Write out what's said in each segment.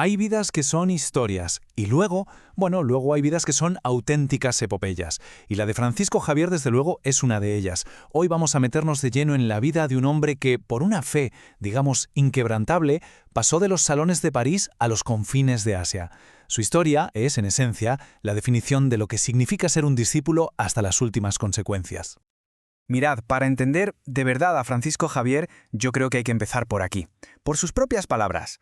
Hay vidas que son historias y luego hay vidas que son auténticas epopeyas. Y la de Francisco Javier, desde luego, es una de ellas. Hoy vamos a meternos de lleno en la vida de un hombre que, por una fe, digamos, inquebrantable, pasó de los salones de París a los confines de Asia. Su historia es, en esencia, la definición de lo que significa ser un discípulo hasta las últimas consecuencias. Mirad, para entender de verdad a Francisco Javier, yo creo que hay que empezar por aquí, por sus propias palabras.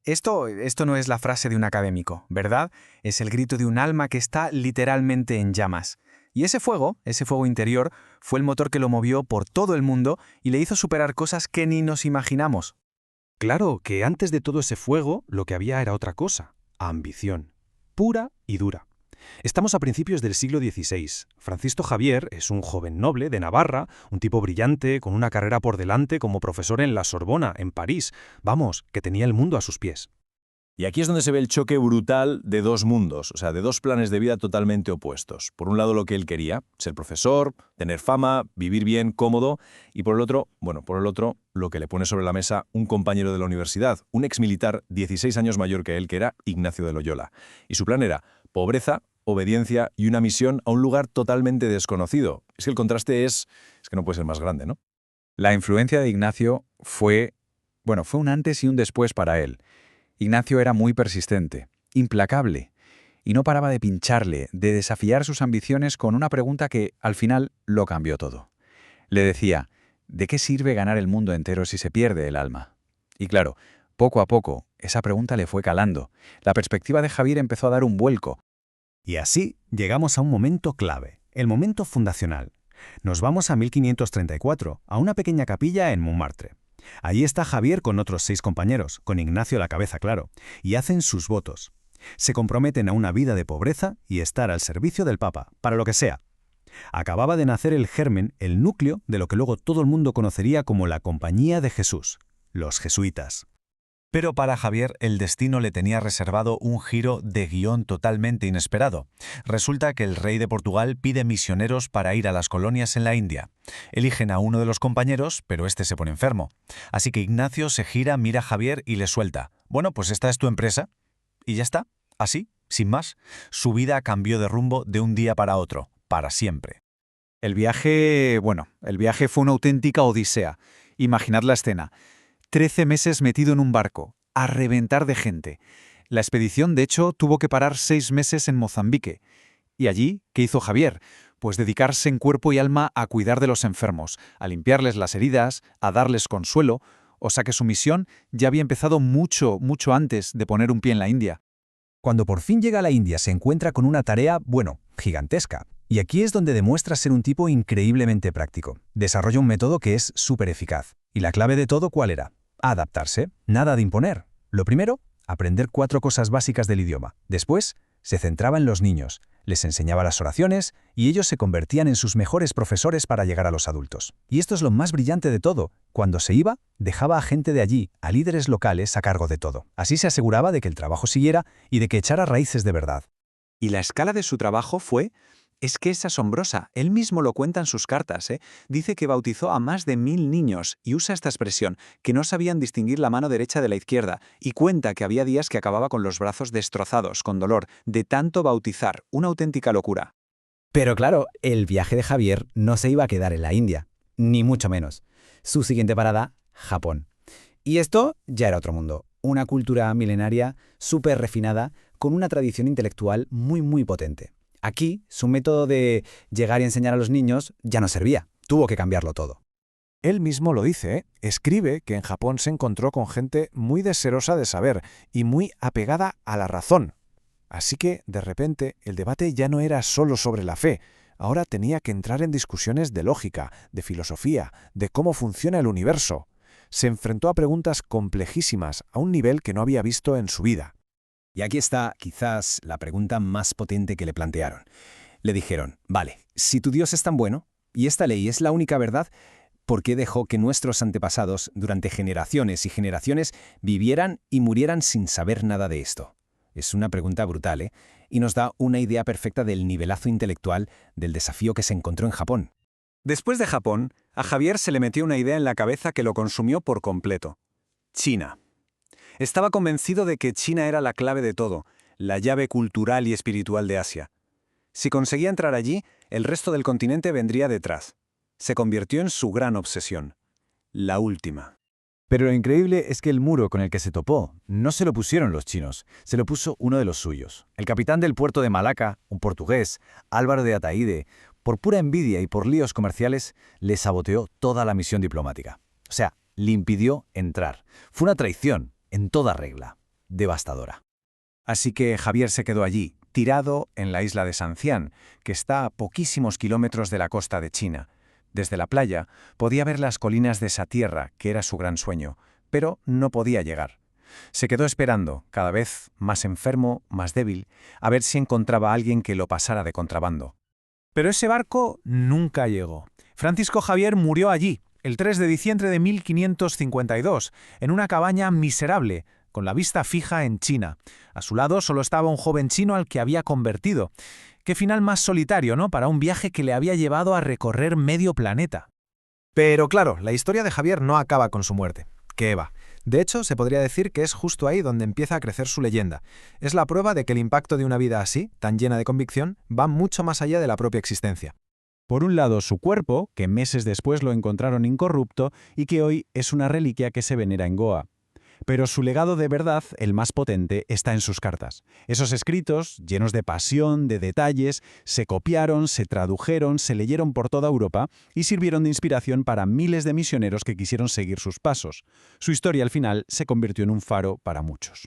Esto no es la frase de un académico, ¿verdad? Es el grito de un alma que está literalmente en llamas. Y ese fuego interior, fue el motor que lo movió por todo el mundo y le hizo superar cosas que ni nos imaginamos. Claro que antes de todo ese fuego, lo que había era otra cosa: ambición, pura y dura. Estamos a principios del siglo XVI. Francisco Javier es un joven noble de Navarra, un tipo brillante, con una carrera por delante como profesor en la Sorbona, en París. Vamos, que tenía el mundo a sus pies. Y aquí es donde se ve el choque brutal de dos mundos, o sea, de dos planes de vida totalmente opuestos. Por un lado lo que él quería, ser profesor, tener fama, vivir bien, cómodo, y por el otro, lo que le pone sobre la mesa un compañero de la universidad, un exmilitar 16 años mayor que él, que era Ignacio de Loyola. Y su plan era pobreza, obediencia y una misión a un lugar totalmente desconocido. Es que el contraste es que no puede ser más grande, ¿no? La influencia de Ignacio fue un antes y un después para él. Ignacio era muy persistente, implacable, y no paraba de pincharle, de desafiar sus ambiciones con una pregunta que, al final, lo cambió todo. Le decía: ¿de qué sirve ganar el mundo entero si se pierde el alma? Y claro, poco a poco, esa pregunta le fue calando. La perspectiva de Javier empezó a dar un vuelco. Y así llegamos a un momento clave, el momento fundacional. Nos vamos a 1534, a una pequeña capilla en Montmartre. Allí está Javier con otros 6 compañeros, con Ignacio a la cabeza, claro, y hacen sus votos. Se comprometen a una vida de pobreza y estar al servicio del Papa, para lo que sea. Acababa de nacer el germen, el núcleo de lo que luego todo el mundo conocería como la Compañía de Jesús, los jesuitas. Pero para Javier el destino le tenía reservado un giro de guión totalmente inesperado. Resulta que el rey de Portugal pide misioneros para ir a las colonias en la India. Eligen a uno de los compañeros, pero este se pone enfermo. Así que Ignacio se gira, mira a Javier y le suelta: bueno, pues esta es tu empresa. Y ya está, así, sin más. Su vida cambió de rumbo de un día para otro, para siempre. El viaje fue una auténtica odisea. Imaginad la escena: 13 meses metido en un barco, a reventar de gente. La expedición, de hecho, tuvo que parar 6 meses en Mozambique. ¿Y allí qué hizo Javier? Pues dedicarse en cuerpo y alma a cuidar de los enfermos, a limpiarles las heridas, a darles consuelo. O sea que su misión ya había empezado mucho antes de poner un pie en la India. Cuando por fin llega a la India se encuentra con una tarea, gigantesca. Y aquí es donde demuestra ser un tipo increíblemente práctico. Desarrolla un método que es súper eficaz. ¿Y la clave de todo cuál era? Adaptarse, nada de imponer. Lo primero, aprender 4 cosas básicas del idioma. Después, se centraba en los niños, les enseñaba las oraciones y ellos se convertían en sus mejores profesores para llegar a los adultos. Y esto es lo más brillante de todo: cuando se iba, dejaba a gente de allí, a líderes locales, a cargo de todo. Así se aseguraba de que el trabajo siguiera y de que echara raíces de verdad. Y la escala de su trabajo es que es asombrosa. Él mismo lo cuenta en sus cartas. Dice que bautizó a más de 1000 niños y usa esta expresión, que no sabían distinguir la mano derecha de la izquierda, y cuenta que había días que acababa con los brazos destrozados, con dolor, de tanto bautizar. Una auténtica locura. Pero claro, el viaje de Javier no se iba a quedar en la India, ni mucho menos. Su siguiente parada, Japón. Y esto ya era otro mundo. Una cultura milenaria, súper refinada, con una tradición intelectual muy potente. Aquí, su método de llegar y enseñar a los niños ya no servía. Tuvo que cambiarlo todo. Él mismo lo dice, escribe que en Japón se encontró con gente muy deseosa de saber y muy apegada a la razón. Así que, de repente, el debate ya no era solo sobre la fe. Ahora tenía que entrar en discusiones de lógica, de filosofía, de cómo funciona el universo. Se enfrentó a preguntas complejísimas a un nivel que no había visto en su vida. Y aquí está, quizás, la pregunta más potente que le plantearon. Le dijeron: vale, si tu Dios es tan bueno, y esta ley es la única verdad, ¿por qué dejó que nuestros antepasados, durante generaciones y generaciones, vivieran y murieran sin saber nada de esto? Es una pregunta brutal, y nos da una idea perfecta del nivelazo intelectual del desafío que se encontró en Japón. Después de Japón, a Javier se le metió una idea en la cabeza que lo consumió por completo: China. Estaba convencido de que China era la clave de todo, la llave cultural y espiritual de Asia. Si conseguía entrar allí, el resto del continente vendría detrás. Se convirtió en su gran obsesión. La última. Pero lo increíble es que el muro con el que se topó no se lo pusieron los chinos, se lo puso uno de los suyos. El capitán del puerto de Malaca, un portugués, Álvaro de Ataíde, por pura envidia y por líos comerciales, le saboteó toda la misión diplomática. O sea, le impidió entrar. Fue una traición, en toda regla. Devastadora. Así que Javier se quedó allí, tirado en la isla de Sancián, que está a poquísimos kilómetros de la costa de China. Desde la playa podía ver las colinas de esa tierra, que era su gran sueño, pero no podía llegar. Se quedó esperando, cada vez más enfermo, más débil, a ver si encontraba a alguien que lo pasara de contrabando. Pero ese barco nunca llegó. Francisco Javier murió allí, el 3 de diciembre de 1552, en una cabaña miserable, con la vista fija en China. A su lado solo estaba un joven chino al que había convertido. Qué final más solitario, ¿no?, para un viaje que le había llevado a recorrer medio planeta. Pero claro, la historia de Javier no acaba con su muerte. ¿Qué va? De hecho, se podría decir que es justo ahí donde empieza a crecer su leyenda. Es la prueba de que el impacto de una vida así, tan llena de convicción, va mucho más allá de la propia existencia. Por un lado, su cuerpo, que meses después lo encontraron incorrupto y que hoy es una reliquia que se venera en Goa. Pero su legado de verdad, el más potente, está en sus cartas. Esos escritos, llenos de pasión, de detalles, se copiaron, se tradujeron, se leyeron por toda Europa y sirvieron de inspiración para miles de misioneros que quisieron seguir sus pasos. Su historia al final se convirtió en un faro para muchos.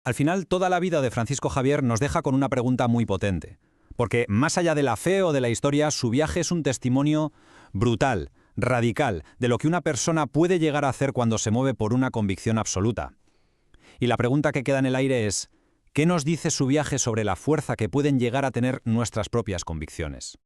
Al final, toda la vida de Francisco Javier nos deja con una pregunta muy potente. Porque más allá de la fe o de la historia, su viaje es un testimonio brutal, radical, de lo que una persona puede llegar a hacer cuando se mueve por una convicción absoluta. Y la pregunta que queda en el aire es, ¿qué nos dice su viaje sobre la fuerza que pueden llegar a tener nuestras propias convicciones?